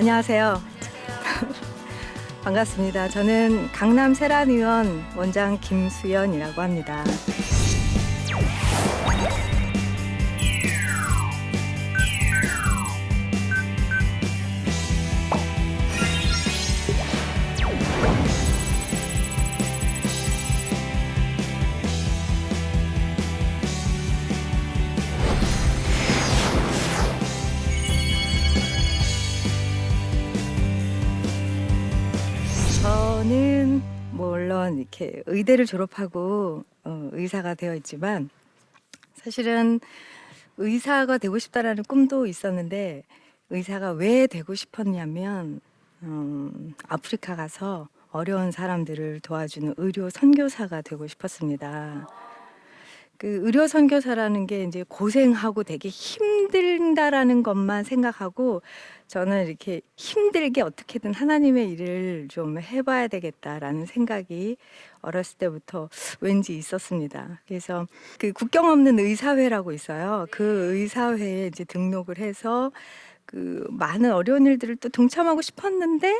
안녕하세요. 반갑습니다. 저는 강남 세란의원 원장 김수연이라고 합니다. 저는 물론 이렇게 의대를 졸업하고 의사가 되어 있지만 사실은 의사가 되고 싶다라는 꿈도 있었는데 의사가 왜 되고 싶었냐면 아프리카 가서 어려운 사람들을 도와주는 의료 선교사가 되고 싶었습니다. 그 의료 선교사라는 게 이제 고생하고 되게 힘들다라는 것만 생각하고 저는 이렇게 힘들게 어떻게든 하나님의 일을 좀 해봐야 되겠다라는 생각이 어렸을 때부터 왠지 있었습니다. 그래서 그 국경 없는 의사회라고 있어요. 그 의사회에 이제 등록을 해서 그 많은 어려운 일들을 또 동참하고 싶었는데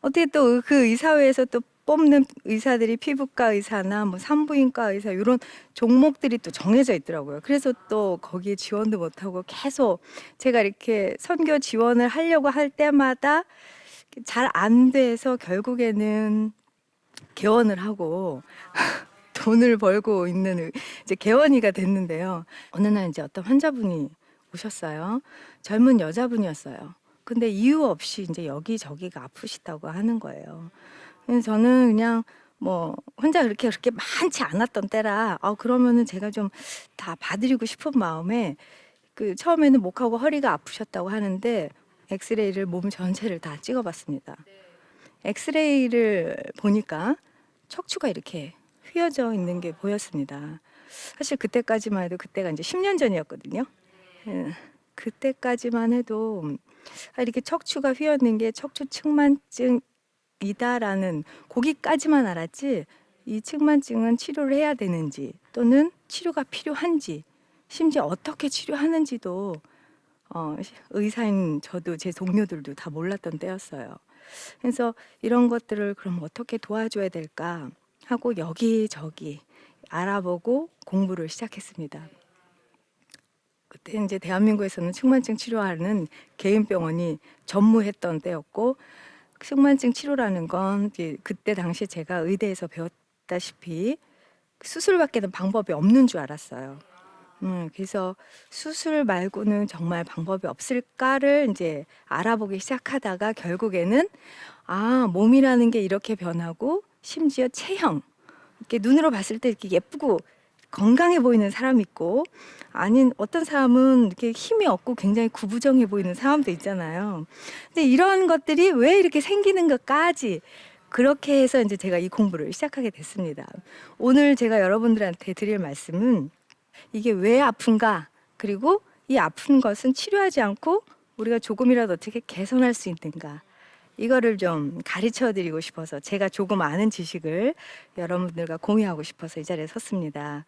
어떻게 또 그 의사회에서 또 뽑는 의사들이 피부과 의사나 뭐 산부인과 의사 이런 종목들이 또 정해져 있더라고요. 그래서 또 거기에 지원도 못하고 계속 제가 이렇게 선교 지원을 하려고 할 때마다 잘 안 돼서 결국에는 개원을 하고 돈을 벌고 있는 이제 개원이가 됐는데요. 어느 날 이제 어떤 환자분이 오셨어요. 젊은 여자분이었어요. 근데 이유 없이 이제 여기저기가 아프시다고 하는 거예요. 그래서 저는 그냥 뭐 혼자 그렇게 많지 않았던 때라 그러면은 제가 좀 다 봐드리고 싶은 마음에 그 처음에는 목하고 허리가 아프셨다고 하는데 엑스레이를 몸 전체를 다 찍어봤습니다. 엑스레이를 보니까 척추가 이렇게 휘어져 있는 게 보였습니다. 사실 그때까지만 해도 그때가 이제 10년 전이었거든요. 예, 그때까지만 해도 이렇게 척추가 휘어있는 게 척추 측만증이다라는 거기까지만 알았지 이 측만증은 치료를 해야 되는지 또는 치료가 필요한지 심지어 어떻게 치료하는지도 의사인 저도 제 동료들도 다 몰랐던 때였어요. 그래서 이런 것들을 그럼 어떻게 도와줘야 될까 하고 여기저기 알아보고 공부를 시작했습니다. 그때 이제 대한민국에서는 측만증 치료하는 개인 병원이 전무했던 때였고 측만증 치료라는 건 그때 당시 제가 의대에서 배웠다시피 수술밖에는 방법이 없는 줄 알았어요. 그래서 수술 말고는 정말 방법이 없을까를 이제 알아보기 시작하다가 결국에는 몸이라는 게 이렇게 변하고 심지어 체형 이렇게 눈으로 봤을 때 이렇게 예쁘고 건강해 보이는 사람이 있고 아닌 어떤 사람은 이렇게 힘이 없고 굉장히 구부정해 보이는 사람도 있잖아요. 근데 이런 것들이 왜 이렇게 생기는 것까지 그렇게 해서 이제 제가 이 공부를 시작하게 됐습니다. 오늘 제가 여러분들한테 드릴 말씀은 이게 왜 아픈가 그리고 이 아픈 것은 치료하지 않고 우리가 조금이라도 어떻게 개선할 수 있는가 이거를 좀 가르쳐 드리고 싶어서 제가 조금 아는 지식을 여러분들과 공유하고 싶어서 이 자리에 섰습니다.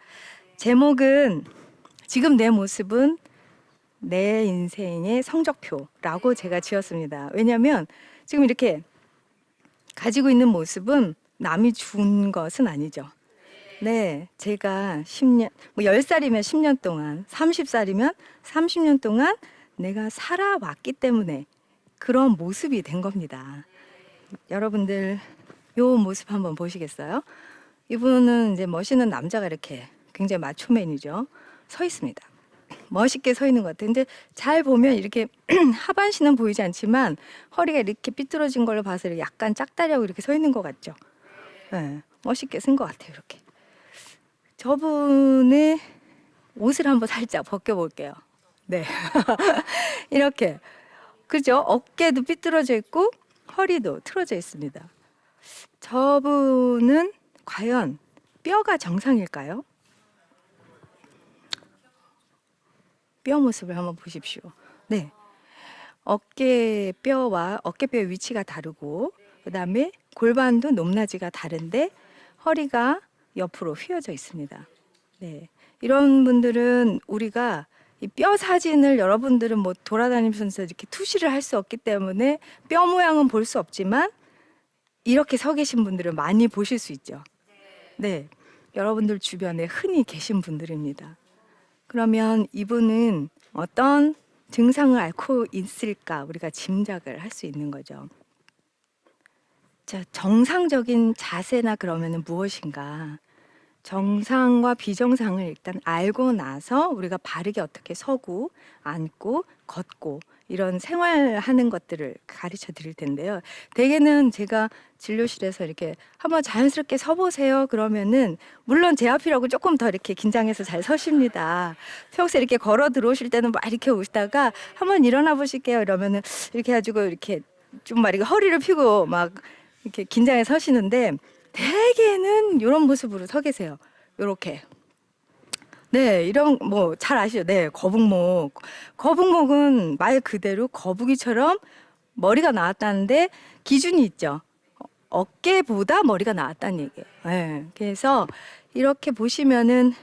제목은 지금 내 모습은 내 인생의 성적표라고 제가 지었습니다. 왜냐하면 지금 이렇게 가지고 있는 모습은 남이 준 것은 아니죠. 네, 제가 10년, 뭐 10살이면 10년 동안, 30살이면 30년 동안 내가 살아왔기 때문에 그런 모습이 된 겁니다. 여러분들 요 모습 한번 보시겠어요? 이분은 이제 멋있는 남자가 이렇게 굉장히 마초맨이죠. 서 있습니다. 멋있게 서 있는 것 같아요. 근데 잘 보면 이렇게 하반신은 보이지 않지만 허리가 이렇게 삐뚤어진 걸로 봐서 약간 짝다리하고 이렇게 서 있는 것 같죠. 네, 멋있게 쓴 것 같아요. 이렇게. 저분의 옷을 한번 살짝 벗겨볼게요. 네. 이렇게. 그죠? 어깨도 삐뚤어져 있고 허리도 틀어져 있습니다. 저분은 과연 뼈가 정상일까요? 뼈 모습을 한번 보십시오. 네. 어깨뼈와 어깨뼈의 위치가 다르고 그다음에 골반도 높낮이가 다른데 허리가 옆으로 휘어져 있습니다. 네. 이런 분들은 우리가 이 뼈 사진을 여러분들은 뭐 돌아다니면서 이렇게 투시를 할 수 없기 때문에 뼈 모양은 볼 수 없지만 이렇게 서 계신 분들은 많이 보실 수 있죠. 네. 여러분들 주변에 흔히 계신 분들입니다. 그러면 이분은 어떤 증상을 앓고 있을까 우리가 짐작을 할 수 있는 거죠. 자, 정상적인 자세나 그러면은 무엇인가? 정상과 비정상을 일단 알고 나서 우리가 바르게 어떻게 서고 앉고 걷고 이런 생활하는 것들을 가르쳐 드릴 텐데요. 대개는 제가 진료실에서 이렇게 한번 자연스럽게 서보세요 그러면은 물론 제 앞이라고 조금 더 이렇게 긴장해서 잘 서십니다. 평소에 이렇게 걸어 들어오실 때는 막 이렇게 오시다가 한번 일어나 보실게요 이러면은 이렇게 해가지고 이렇게 좀 막 이렇게 허리를 펴고 막 이렇게 긴장해 서시는데 대개는 이런 모습으로 서 계세요. 요렇게. 네, 이런 뭐 잘 아시죠? 네, 거북목. 거북목은 말 그대로 거북이처럼 머리가 나왔다는데 기준이 있죠. 어깨보다 머리가 나왔다는 얘기예요. 네, 그래서 이렇게 보시면은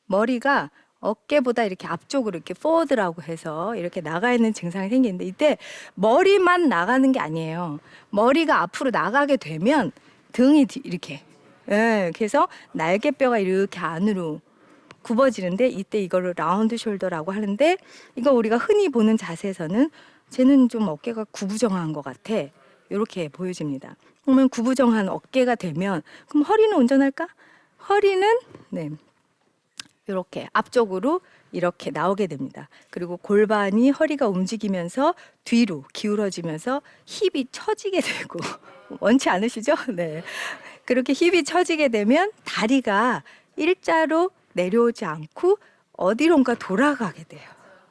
머리가 어깨보다 이렇게 앞쪽으로 이렇게 포워드라고 해서 이렇게 나가 있는 증상이 생기는데 이때 머리만 나가는 게 아니에요. 머리가 앞으로 나가게 되면 등이 이렇게 그래서 날개뼈가 이렇게 안으로 굽어지는데 이때 이거를 라운드 숄더라고 하는데 이거 우리가 흔히 보는 자세에서는 쟤는 좀 어깨가 구부정한 것 같아 이렇게 보여집니다. 그러면 구부정한 어깨가 되면 그럼 허리는 온전할까? 허리는 네 이렇게 앞쪽으로 이렇게 나오게 됩니다. 그리고 골반이 허리가 움직이면서 뒤로 기울어지면서 힙이 처지게 되고 원치 않으시죠? 네. 그렇게 힙이 처지게 되면 다리가 일자로 내려오지 않고 어디론가 돌아가게 돼요.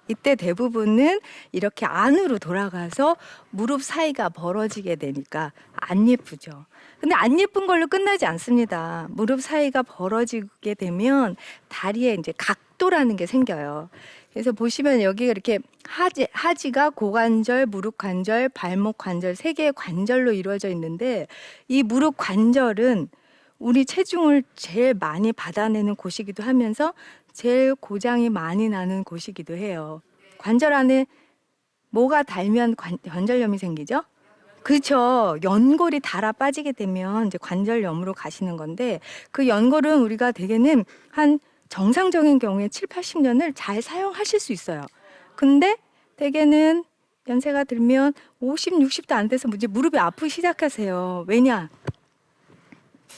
이때 대부분은 이렇게 안으로 돌아가서 무릎 사이가 벌어지게 되니까 안 예쁘죠. 근데 안 예쁜 걸로 끝나지 않습니다. 무릎 사이가 벌어지게 되면 다리에 이제 각도라는 게 생겨요. 그래서 보시면 여기가 이렇게 하지가 고관절, 무릎 관절, 발목 관절 세 개의 관절로 이루어져 있는데 이 무릎 관절은 우리 체중을 제일 많이 받아내는 곳이기도 하면서 제일 고장이 많이 나는 곳이기도 해요. 관절 안에 뭐가 닳으면 관절염이 생기죠? 그렇죠. 연골이 닳아 빠지게 되면 이제 관절염으로 가시는 건데 그 연골은 우리가 대개는 한 정상적인 경우에 7, 80년을 잘 사용하실 수 있어요. 근데 대개는 연세가 들면 50, 60도 안 돼서 이제 무릎이 아프기 시작하세요. 왜냐?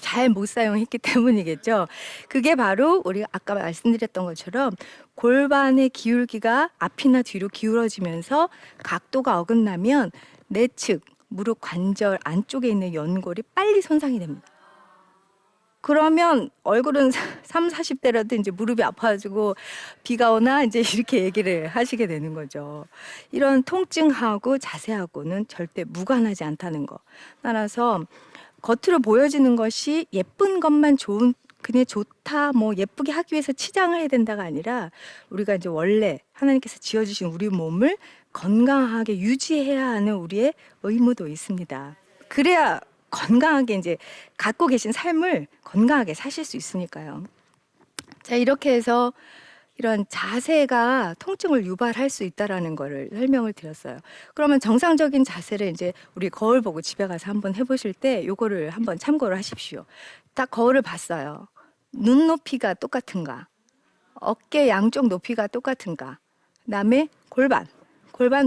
잘 못 사용했기 때문이겠죠. 그게 바로 우리가 아까 말씀드렸던 것처럼 골반의 기울기가 앞이나 뒤로 기울어지면서 각도가 어긋나면 내측 무릎 관절 안쪽에 있는 연골이 빨리 손상이 됩니다. 그러면 얼굴은 3, 40대라도 이제 무릎이 아파가지고 비가 오나 이제 이렇게 얘기를 하시게 되는 거죠. 이런 통증하고 자세하고는 절대 무관하지 않다는 거. 따라서 겉으로 보여지는 것이 예쁜 것만 그냥 좋다, 뭐 예쁘게 하기 위해서 치장을 해야 된다가 아니라 우리가 이제 원래 하나님께서 지어주신 우리 몸을 건강하게 유지해야 하는 우리의 의무도 있습니다. 그래야 건강하게 이제 갖고 계신 삶을 건강하게 사실 수 있으니까요. 자, 이렇게 해서 이런 자세가 통증을 유발할 수 있다라는 거를 설명을 드렸어요. 그러면 정상적인 자세를 이제 우리 거울 보고 집에 가서 한번 해보실 때 요거를 한번 참고를 하십시오. 딱 거울을 봤어요. 눈 높이가 똑같은가? 어깨 양쪽 높이가 똑같은가? 그다음에 골반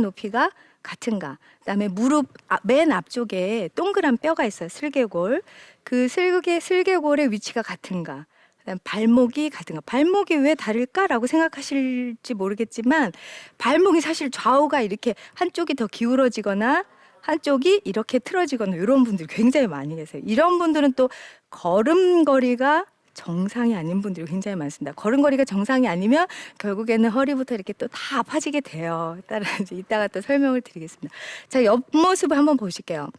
높이가 같은가? 그다음에 무릎 맨 앞쪽에 동그란 뼈가 있어요. 슬개골. 그 슬개골의 위치가 같은가? 그다음 발목이 같은가? 발목이 왜 다를까라고 생각하실지 모르겠지만 발목이 사실 좌우가 이렇게 한쪽이 더 기울어지거나 한쪽이 이렇게 틀어지거나 이런 분들이 굉장히 많이 계세요. 이런 분들은 또 걸음걸이가 정상이 아닌 분들이 굉장히 많습니다. 걸음걸이가 정상이 아니면 결국에는 허리부터 이렇게 또 다 아파지게 돼요. 따라 이제 이따가 또 설명을 드리겠습니다. 자, 옆모습을 한번 보실게요.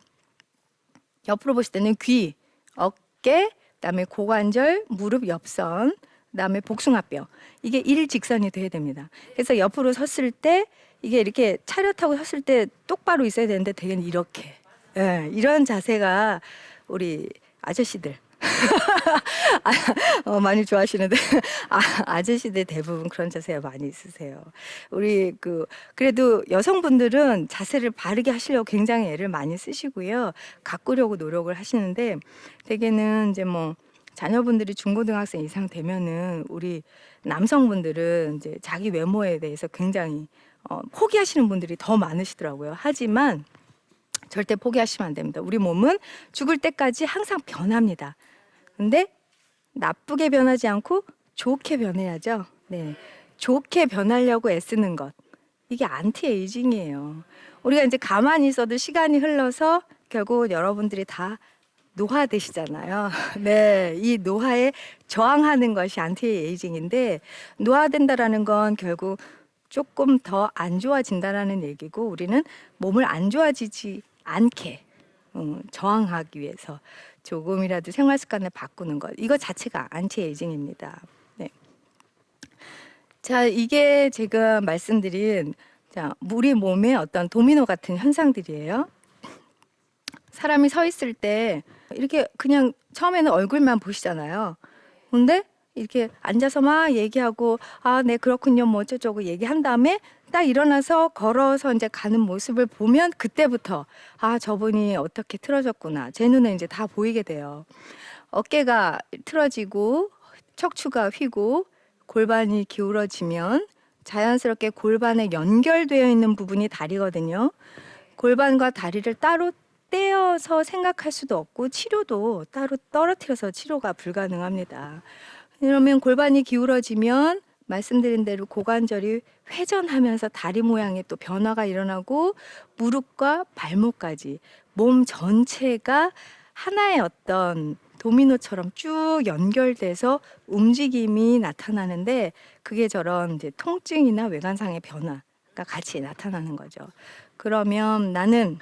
옆으로 보실 때는 귀, 어깨, 그다음에 고관절, 무릎 옆선, 그다음에 복숭아뼈. 이게 일직선이 돼야 됩니다. 그래서 옆으로 섰을 때 이게 이렇게 차렷하고 섰을 때 똑바로 있어야 되는데 대개는 이렇게. 이런 자세가 우리 아저씨들 많이 좋아하시는데 아저씨들 대부분 그런 자세가 많이 있으세요. 우리 그래도 여성분들은 자세를 바르게 하시려고 굉장히 애를 많이 쓰시고요. 가꾸려고 노력을 하시는데 대개는 이제 뭐 자녀분들이 중고등학생 이상 되면은 우리 남성분들은 이제 자기 외모에 대해서 굉장히 포기하시는 분들이 더 많으시더라고요. 하지만 절대 포기하시면 안 됩니다. 우리 몸은 죽을 때까지 항상 변합니다. 근데 나쁘게 변하지 않고 좋게 변해야죠. 네. 좋게 변하려고 애쓰는 것. 이게 안티에이징이에요. 우리가 이제 가만히 있어도 시간이 흘러서 결국 여러분들이 다 노화되시잖아요. 네. 이 노화에 저항하는 것이 안티에이징인데 노화된다라는 건 결국 조금 더 안 좋아진다라는 얘기고 우리는 몸을 안 좋아지지 않게 저항하기 위해서 조금이라도 생활 습관을 바꾸는 것. 이거 자체가 안티에이징입니다. 네. 자, 이게 제가 말씀드린 우리 몸의 어떤 도미노 같은 현상들이에요. 사람이 서 있을 때 이렇게 그냥 처음에는 얼굴만 보시잖아요. 근데 이렇게 앉아서 막 얘기하고 네 그렇군요 뭐 어쩌고 얘기한 다음에 딱 일어나서 걸어서 이제 가는 모습을 보면 그때부터 저분이 어떻게 틀어졌구나. 제 눈에 이제 다 보이게 돼요. 어깨가 틀어지고 척추가 휘고 골반이 기울어지면 자연스럽게 골반에 연결되어 있는 부분이 다리거든요. 골반과 다리를 따로 떼어서 생각할 수도 없고 치료도 따로 떨어뜨려서 치료가 불가능합니다. 그러면 골반이 기울어지면 말씀드린 대로 고관절이 회전하면서 다리 모양의 또 변화가 일어나고 무릎과 발목까지 몸 전체가 하나의 어떤 도미노처럼 쭉 연결돼서 움직임이 나타나는데 그게 저런 이제 통증이나 외관상의 변화가 같이 나타나는 거죠. 그러면 나는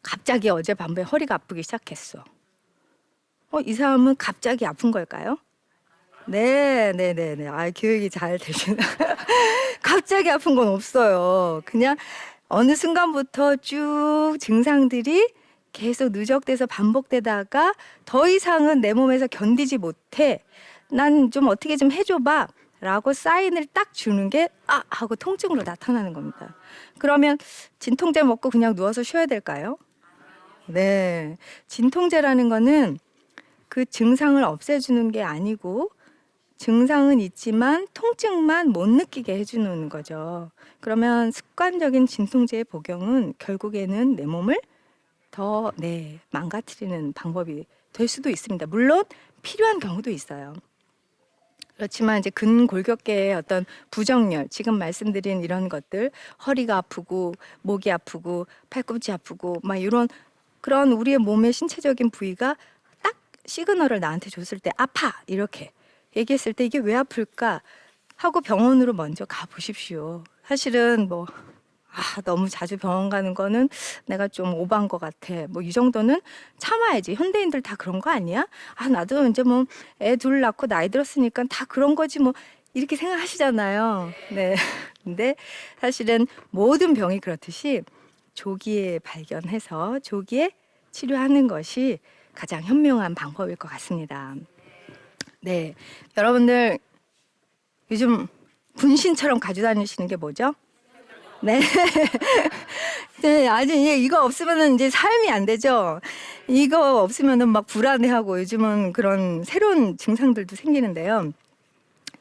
갑자기 어젯밤에 허리가 아프기 시작했어. 이 사람은 갑자기 아픈 걸까요? 네. 교육이 잘 되시나. 갑자기 아픈 건 없어요. 그냥 어느 순간부터 쭉 증상들이 계속 누적돼서 반복되다가 더 이상은 내 몸에서 견디지 못해. 난 좀 어떻게 좀 해줘봐. 라고 사인을 딱 주는 게 하고 통증으로 나타나는 겁니다. 그러면 진통제 먹고 그냥 누워서 쉬어야 될까요? 네. 진통제라는 거는 그 증상을 없애주는 게 아니고 증상은 있지만 통증만 못 느끼게 해주는 거죠. 그러면 습관적인 진통제의 복용은 결국에는 내 몸을 더 망가뜨리는 방법이 될 수도 있습니다. 물론 필요한 경우도 있어요. 그렇지만 이제 근골격계의 어떤 부정열, 지금 말씀드린 이런 것들, 허리가 아프고 목이 아프고 팔꿈치 아프고 막 이런 그런 우리의 몸의 신체적인 부위가 딱 시그널을 나한테 줬을 때 아파 이렇게 얘기했을 때 이게 왜 아플까 하고 병원으로 먼저 가 보십시오. 사실은 뭐 너무 자주 병원 가는 거는 내가 좀 오버한 것 같아. 뭐 이 정도는 참아야지. 현대인들 다 그런 거 아니야? 나도 이제 뭐 애 둘 낳고 나이 들었으니까 다 그런 거지 뭐 이렇게 생각하시잖아요. 네. 근데 사실은 모든 병이 그렇듯이 조기에 발견해서 조기에 치료하는 것이 가장 현명한 방법일 것 같습니다. 네. 여러분들 요즘 분신처럼 가지고 다니시는 게 뭐죠? 네. 네, 아주 이거 없으면은 이제 삶이 안 되죠. 이거 없으면은 막 불안해하고 요즘은 그런 새로운 증상들도 생기는데요.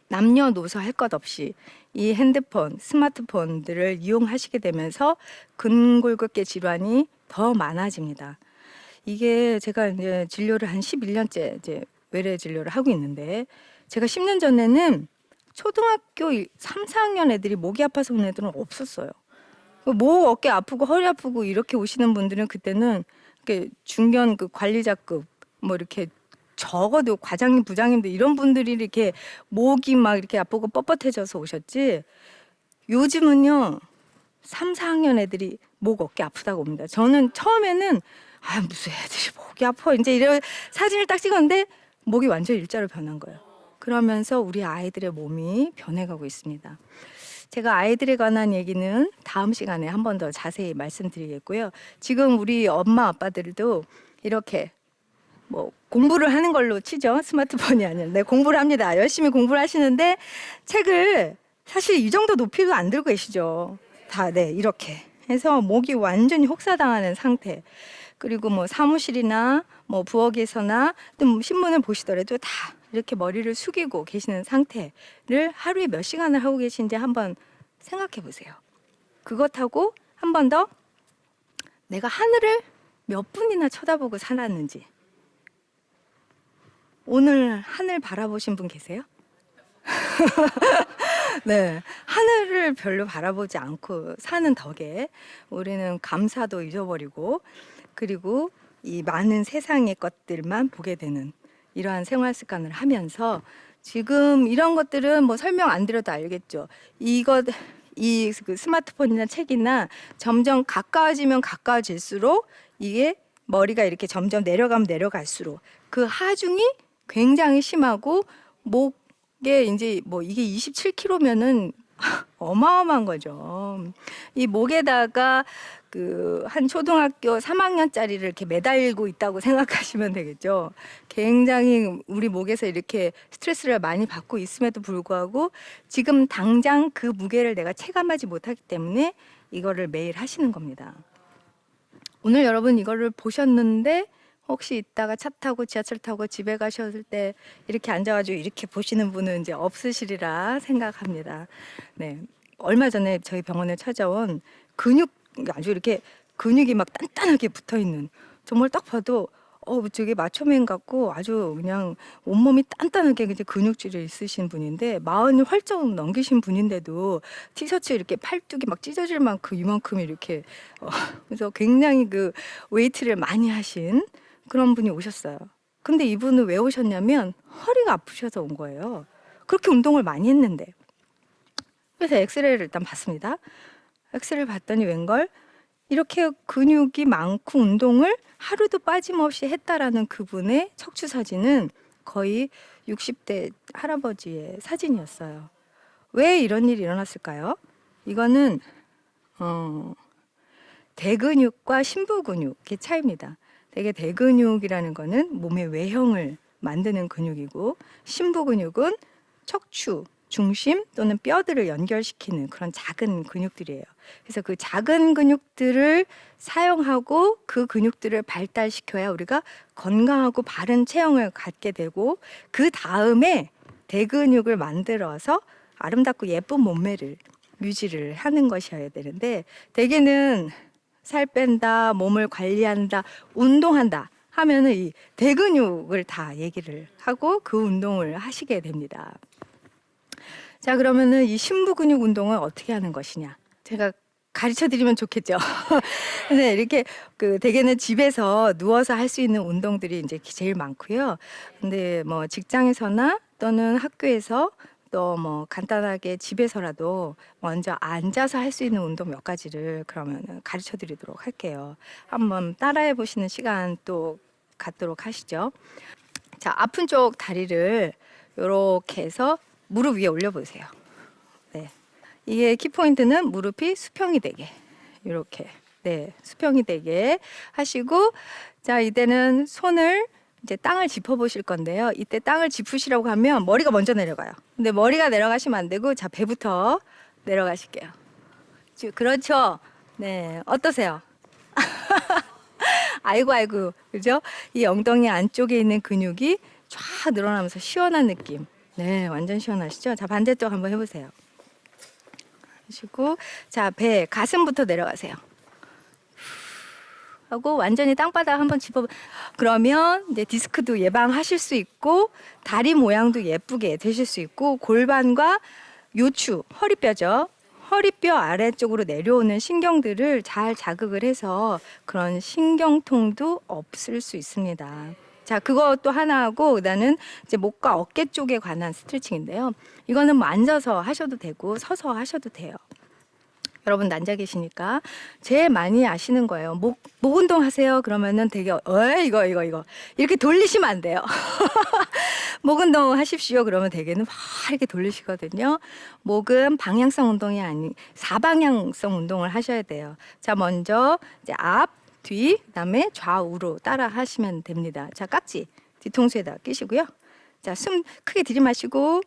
남녀노소 할 것 없이 이 핸드폰, 스마트폰들을 이용하시게 되면서 근골격계 질환이 더 많아집니다. 이게 제가 이제 진료를 한 11년째 이제 외래 진료를 하고 있는데 제가 10년 전에는 초등학교 3, 4학년 애들이 목이 아파서 온 애들은 없었어요. 목, 어깨 아프고 허리 아프고 이렇게 오시는 분들은 그때는 이렇게 중견 관리자급 뭐 이렇게 적어도 과장님, 부장님들 이런 분들이 이렇게 목이 막 이렇게 아프고 뻣뻣해져서 오셨지. 요즘은요 3, 4학년 애들이 목, 어깨 아프다고 옵니다. 저는 처음에는 무슨 애들이 목이 아파 이제 이런 사진을 딱 찍었는데 목이 완전 일자로 변한 거예요. 그러면서 우리 아이들의 몸이 변해가고 있습니다. 제가 아이들에 관한 얘기는 다음 시간에 한 번 더 자세히 말씀드리겠고요. 지금 우리 엄마 아빠들도 이렇게 뭐 공부를 하는 걸로 치죠. 스마트폰이 아니라. 네, 공부를 합니다. 열심히 공부를 하시는데 책을 사실 이 정도 높이도 안 들고 계시죠. 다, 네, 이렇게 해서 목이 완전히 혹사당하는 상태. 그리고 뭐 사무실이나 뭐 부엌에서나 또 신문을 보시더라도 다 이렇게 머리를 숙이고 계시는 상태를 하루에 몇 시간을 하고 계신지 한번 생각해 보세요. 그것하고 한 번 더 내가 하늘을 몇 분이나 쳐다보고 살았는지. 오늘 하늘 바라보신 분 계세요? 네, 하늘을 별로 바라보지 않고 사는 덕에 우리는 감사도 잊어버리고 그리고 이 많은 세상의 것들만 보게 되는 이러한 생활 습관을 하면서 지금 이런 것들은 뭐 설명 안 드려도 알겠죠. 그 스마트폰이나 책이나 점점 가까워지면 가까워질수록 이게 머리가 이렇게 점점 내려가면 내려갈수록 그 하중이 굉장히 심하고 목에 이제 뭐 이게 27kg면은 어마어마한 거죠. 이 목에다가 그 한 초등학교 3학년짜리를 이렇게 매달고 있다고 생각하시면 되겠죠. 굉장히 우리 목에서 이렇게 스트레스를 많이 받고 있음에도 불구하고 지금 당장 그 무게를 내가 체감하지 못하기 때문에 이거를 매일 하시는 겁니다. 오늘 여러분 이거를 보셨는데 혹시 이따가 차 타고 지하철 타고 집에 가셨을 때 이렇게 앉아가지고 이렇게 보시는 분은 이제 없으시리라 생각합니다. 네, 얼마 전에 저희 병원에 찾아온 아주 이렇게 근육이 막 단단하게 붙어 있는 정말 딱 봐도 저게 마초맨 같고 아주 그냥 온몸이 단단하게 이제 근육질이 있으신 분인데 40을 활짝 넘기신 분인데도 티셔츠 이렇게 팔뚝이 막 찢어질 만큼 이만큼 이렇게 그래서 굉장히 그 웨이트를 많이 하신 그런 분이 오셨어요. 근데 이분은 왜 오셨냐면 허리가 아프셔서 온 거예요. 그렇게 운동을 많이 했는데. 그래서 엑스레이를 일단 봤습니다. 엑스레이를 봤더니 웬걸 이렇게 근육이 많고 운동을 하루도 빠짐없이 했다라는 그분의 척추 사진은 거의 60대 할아버지의 사진이었어요. 왜 이런 일이 일어났을까요? 이거는 대근육과 심부근육의 차이입니다. 되게 대근육이라는 거는 몸의 외형을 만드는 근육이고 심부근육은 척추, 중심 또는 뼈들을 연결시키는 그런 작은 근육들이에요. 그래서 그 작은 근육들을 사용하고 그 근육들을 발달시켜야 우리가 건강하고 바른 체형을 갖게 되고 그 다음에 대근육을 만들어서 아름답고 예쁜 몸매를 유지를 하는 것이어야 되는데 대개는 살 뺀다, 몸을 관리한다, 운동한다 하면은 이 대근육을 다 얘기를 하고 그 운동을 하시게 됩니다. 자, 그러면은 이 심부근육 운동을 어떻게 하는 것이냐? 제가 가르쳐 드리면 좋겠죠. 근데 이렇게 그 대개는 집에서 누워서 할 수 있는 운동들이 이제 제일 많고요. 근데 뭐 직장에서나 또는 학교에서 또 뭐 간단하게 집에서라도 먼저 앉아서 할 수 있는 운동 몇 가지를 그러면 가르쳐 드리도록 할게요. 한번 따라해 보시는 시간 또 갖도록 하시죠. 자, 아픈 쪽 다리를 이렇게 해서 무릎 위에 올려보세요. 네, 이게 키포인트는 무릎이 수평이 되게 이렇게 네 수평이 되게 하시고 자 이때는 손을 이제 땅을 짚어 보실 건데요. 이때 땅을 짚으시라고 하면 머리가 먼저 내려가요. 근데 머리가 내려가시면 안 되고 자 배부터 내려가실게요. 그렇죠. 네, 어떠세요? 아이고 그죠? 이 엉덩이 안쪽에 있는 근육이 쫙 늘어나면서 시원한 느낌. 네, 완전 시원하시죠? 자, 반대쪽 한번 해보세요. 하시고, 자, 배, 가슴부터 내려가세요. 하고, 완전히 땅바닥 한번 그러면 이제 디스크도 예방하실 수 있고, 다리 모양도 예쁘게 되실 수 있고, 골반과 요추, 허리뼈죠. 허리뼈 아래쪽으로 내려오는 신경들을 잘 자극을 해서 그런 신경통도 없을 수 있습니다. 자, 그것도 하나 하고 그다음은 이제 목과 어깨 쪽에 관한 스트레칭인데요. 이거는 뭐 앉아서 하셔도 되고 서서 하셔도 돼요. 여러분 앉아 계시니까 제일 많이 아시는 거예요. 목 운동 하세요. 그러면은 되게 이거 이렇게 돌리시면 안 돼요. 목 운동 하십시오. 그러면 대개는 막 이렇게 돌리시거든요. 목은 방향성 운동이 아닌 사방향성 운동을 하셔야 돼요. 자, 먼저 이제 앞, 뒤, 그다음에 좌우로 따라 하시면 됩니다. 자, 깍지 뒤통수에다 끼시고요. 자, 숨 크게 들이마시고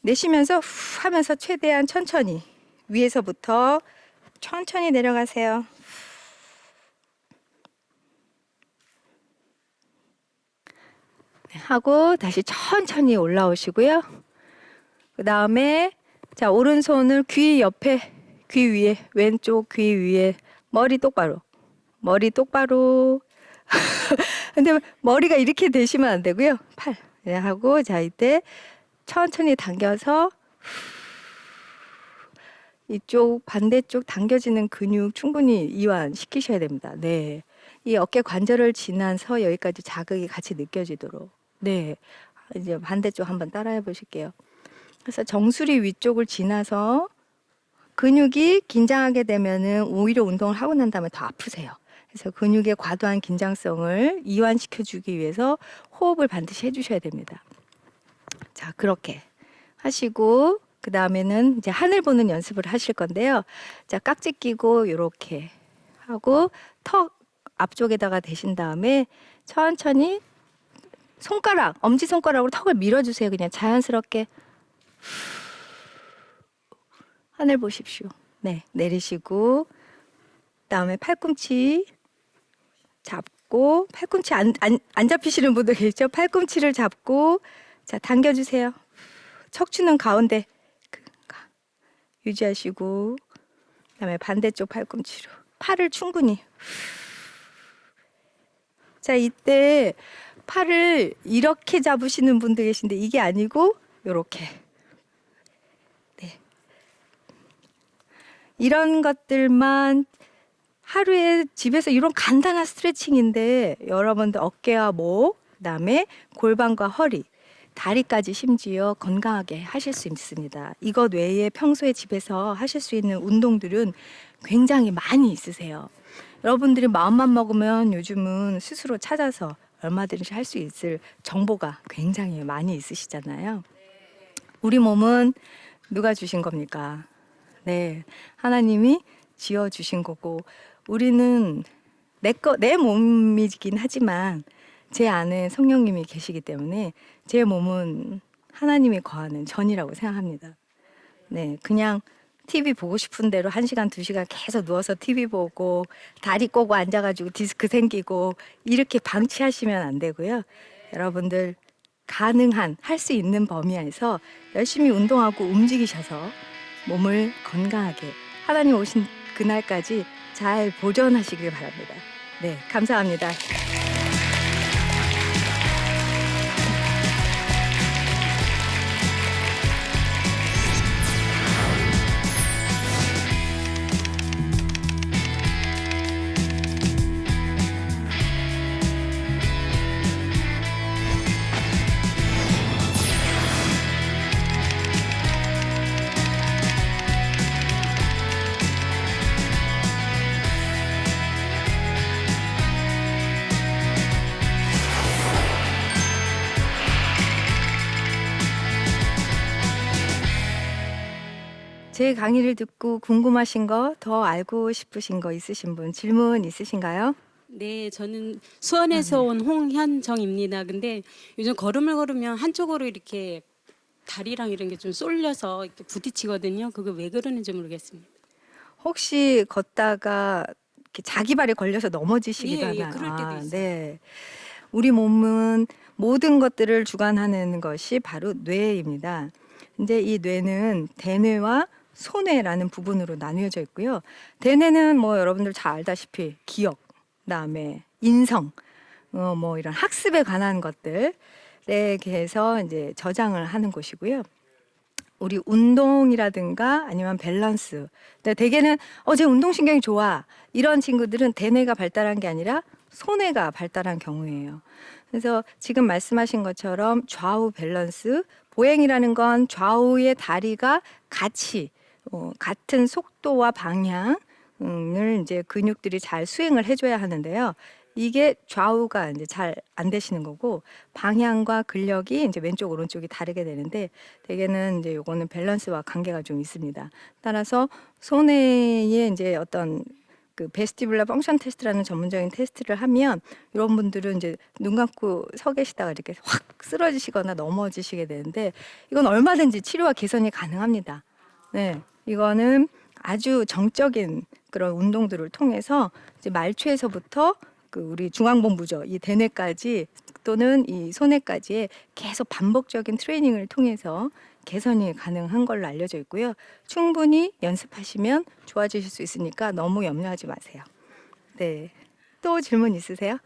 내쉬면서 후 하면서 최대한 천천히 위에서부터 천천히 내려가세요. 네, 하고 다시 천천히 올라오시고요. 그 다음에 자, 오른손을 귀 옆에, 귀 위에, 왼쪽 귀 위에, 머리 똑바로, 머리 똑바로. 근데 머리가 이렇게 되시면 안 되고요. 팔. 네, 하고 자, 이때 천천히 당겨서 이쪽 반대쪽 당겨지는 근육 충분히 이완시키셔야 됩니다. 네. 이 어깨 관절을 지나서 여기까지 자극이 같이 느껴지도록. 네. 이제 반대쪽 한번 따라해 보실게요. 그래서 정수리 위쪽을 지나서 근육이 긴장하게 되면은 오히려 운동을 하고 난 다음에 더 아프세요. 그래서 근육의 과도한 긴장성을 이완시켜 주기 위해서 호흡을 반드시 해주셔야 됩니다. 자, 그렇게 하시고 그 다음에는 이제 하늘 보는 연습을 하실 건데요. 자, 깍지 끼고 이렇게 하고 턱 앞쪽에다가 대신 다음에 천천히 손가락, 엄지손가락으로 턱을 밀어주세요. 그냥 자연스럽게. 하늘 보십시오. 네, 내리시고 그다음에 팔꿈치 잡고, 팔꿈치 안 잡히시는 분들 계시죠? 팔꿈치를 잡고 자, 당겨주세요. 척추는 가운데 유지하시고 그다음에 반대쪽 팔꿈치로 팔을 충분히. 자, 이때 팔을 이렇게 잡으시는 분들 계신데 이게 아니고 요렇게. 네. 이런 것들만 하루에 집에서 이런 간단한 스트레칭인데 여러분들 어깨와 목, 그다음에 골반과 허리, 다리까지 심지어 건강하게 하실 수 있습니다. 이것 외에 평소에 집에서 하실 수 있는 운동들은 굉장히 많이 있으세요. 여러분들이 마음만 먹으면 요즘은 스스로 찾아서 얼마든지 할 수 있을 정보가 굉장히 많이 있으시잖아요. 우리 몸은 누가 주신 겁니까? 네, 하나님이 지어 주신 거고, 우리는 내 몸이긴 하지만 제 안에 성령님이 계시기 때문에 제 몸은 하나님이 거하는 전이라고 생각합니다. 네, 그냥 TV 보고 싶은 대로 1시간, 2시간 계속 누워서 TV 보고 다리 꼬고 앉아가지고 디스크 생기고 이렇게 방치하시면 안 되고요. 여러분들 가능한 할 수 있는 범위 안에서 열심히 운동하고 움직이셔서 몸을 건강하게 하나님 오신 그날까지 잘 보존하시길 바랍니다. 네, 감사합니다. 제 강의를 듣고 궁금하신 거, 더 알고 싶으신 거 있으신 분, 질문 있으신가요? 네, 저는 수원에서 온 홍현정입니다. 근데 요즘 걸음을 걸으면 한쪽으로 이렇게 다리랑 이런 게 좀 쏠려서 이렇게 부딪히거든요. 그거 왜 그러는지 모르겠습니다. 혹시 걷다가 이렇게 자기 발에 걸려서 넘어지시기도 예, 예, 하나요? 그럴 때도 있어요. 네. 우리 몸은 모든 것들을 주관하는 것이 바로 뇌입니다. 근데 이 뇌는 대뇌와 소뇌라는 부분으로 나뉘어져 있고요. 대뇌는 뭐 여러분들 잘 알다시피 기억, 그다음에 인성, 뭐 이런 학습에 관한 것들에 대해서 이제 저장을 하는 곳이고요. 우리 운동이라든가 아니면 밸런스. 근데 대개는 제 운동신경이 좋아. 이런 친구들은 대뇌가 발달한 게 아니라 소뇌가 발달한 경우예요. 그래서 지금 말씀하신 것처럼 좌우 밸런스, 보행이라는 건 좌우의 다리가 같이 같은 속도와 방향을 이제 근육들이 잘 수행을 해줘야 하는데요. 이게 좌우가 이제 잘 안 되시는 거고 방향과 근력이 이제 왼쪽 오른쪽이 다르게 되는데 대개는 이제 요거는 밸런스와 관계가 좀 있습니다. 따라서 손의 이제 어떤 그 베스티뷸라 펑션 테스트라는 전문적인 테스트를 하면 이런 분들은 이제 눈 감고 서 계시다가 이렇게 확 쓰러지시거나 넘어지시게 되는데 이건 얼마든지 치료와 개선이 가능합니다. 네, 이거는 아주 정적인 그런 운동들을 통해서 이제 말초에서부터 그 우리 중앙본부죠, 이 대뇌까지 또는 이 소뇌까지의 계속 반복적인 트레이닝을 통해서 개선이 가능한 걸로 알려져 있고요. 충분히 연습하시면 좋아지실 수 있으니까 너무 염려하지 마세요. 네. 또 질문 있으세요?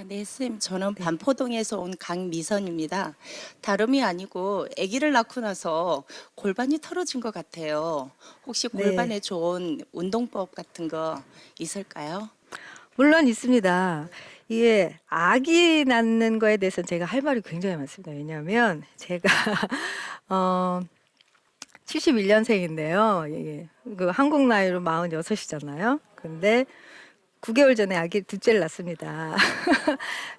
네, 선생님. 저는 반포동에서 온 강미선입니다. 다름이 아니고 아기를 낳고 나서 골반이 털어진 것 같아요. 혹시 네. 골반에 좋은 운동법 같은 거 있을까요? 물론 있습니다. 이게 아기 낳는 거에 대해서 제가 할 말이 굉장히 많습니다. 왜냐하면 제가 71년생인데요. 그 한국 나이로 46이잖아요. 근데 9개월 전에 아기 둘째를 낳습니다.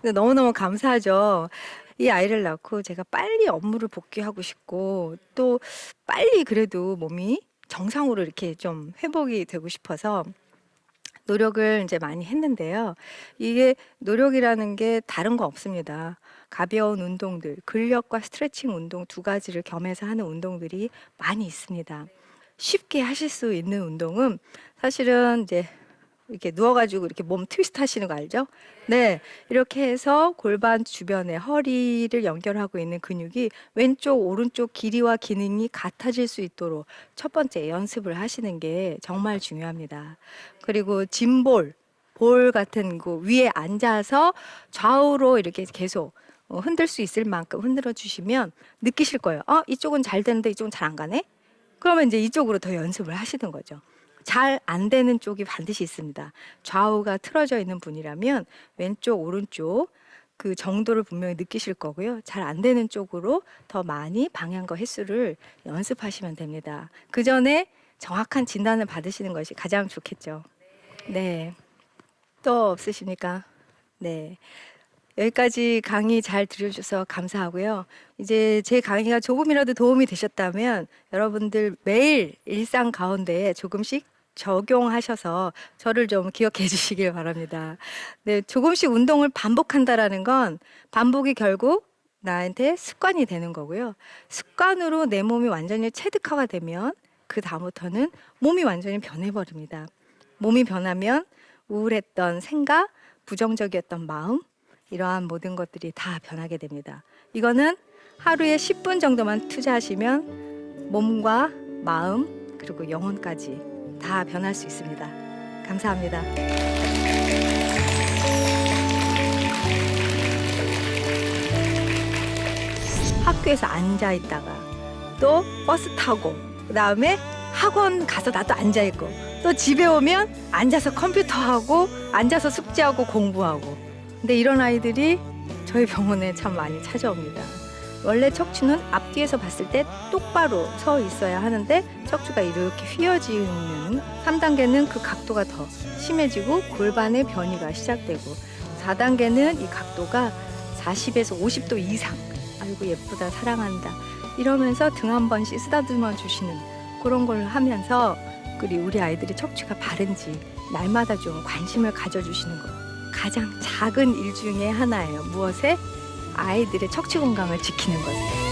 근데 너무너무 감사하죠. 이 아이를 낳고 제가 빨리 업무를 복귀하고 싶고 또 빨리 그래도 몸이 정상으로 이렇게 좀 회복이 되고 싶어서 노력을 이제 많이 했는데요. 이게 노력이라는 게 다른 거 없습니다. 가벼운 운동들, 근력과 스트레칭 운동 두 가지를 겸해서 하는 운동들이 많이 있습니다. 쉽게 하실 수 있는 운동은 사실은 이제 이렇게 누워가지고 이렇게 몸 트위스트 하시는 거 알죠? 네, 이렇게 해서 골반 주변에 허리를 연결하고 있는 근육이 왼쪽, 오른쪽 길이와 기능이 같아질 수 있도록 첫 번째 연습을 하시는 게 정말 중요합니다. 그리고 짐볼, 볼 같은 거 위에 앉아서 좌우로 이렇게 계속 흔들 수 있을 만큼 흔들어 주시면 느끼실 거예요. 이쪽은 잘 되는데 이쪽은 잘 안 가네? 그러면 이제 이쪽으로 더 연습을 하시는 거죠. 잘 안 되는 쪽이 반드시 있습니다. 좌우가 틀어져 있는 분이라면 왼쪽, 오른쪽 그 정도를 분명히 느끼실 거고요. 잘 안 되는 쪽으로 더 많이 방향과 횟수를 연습하시면 됩니다. 그 전에 정확한 진단을 받으시는 것이 가장 좋겠죠. 네. 또 없으십니까? 네. 여기까지 강의 잘 들어주셔서 감사하고요. 이제 제 강의가 조금이라도 도움이 되셨다면 여러분들 매일 일상 가운데에 조금씩 적용하셔서 저를 좀 기억해 주시길 바랍니다. 네, 조금씩 운동을 반복한다라는 건 반복이 결국 나한테 습관이 되는 거고요. 습관으로 내 몸이 완전히 체득화가 되면 그 다음부터는 몸이 완전히 변해버립니다. 몸이 변하면 우울했던 생각, 부정적이었던 마음, 이러한 모든 것들이 다 변하게 됩니다. 이거는 하루에 10분 정도만 투자하시면 몸과 마음 그리고 영혼까지 다 변할 수 있습니다. 감사합니다. 학교에서 앉아 있다가 또 버스 타고 그다음에 학원 가서 나도 앉아 있고 또 집에 오면 앉아서 컴퓨터 하고 앉아서 숙제하고 공부하고. 근데 이런 아이들이 저희 병원에 참 많이 찾아옵니다. 원래 척추는 앞뒤에서 봤을 때 똑바로 서 있어야 하는데 척추가 이렇게 휘어지는 3단계는 그 각도가 더 심해지고 골반의 변이가 시작되고 4단계는 이 각도가 40에서 50도 이상. 아이고 예쁘다, 사랑한다 이러면서 등 한 번씩 쓰다듬어 주시는 그런 걸 하면서 우리 아이들이 척추가 바른지 날마다 좀 관심을 가져주시는 거 가장 작은 일 중에 하나예요. 무엇에? 아이들의 척추 건강을 지키는 것이에요.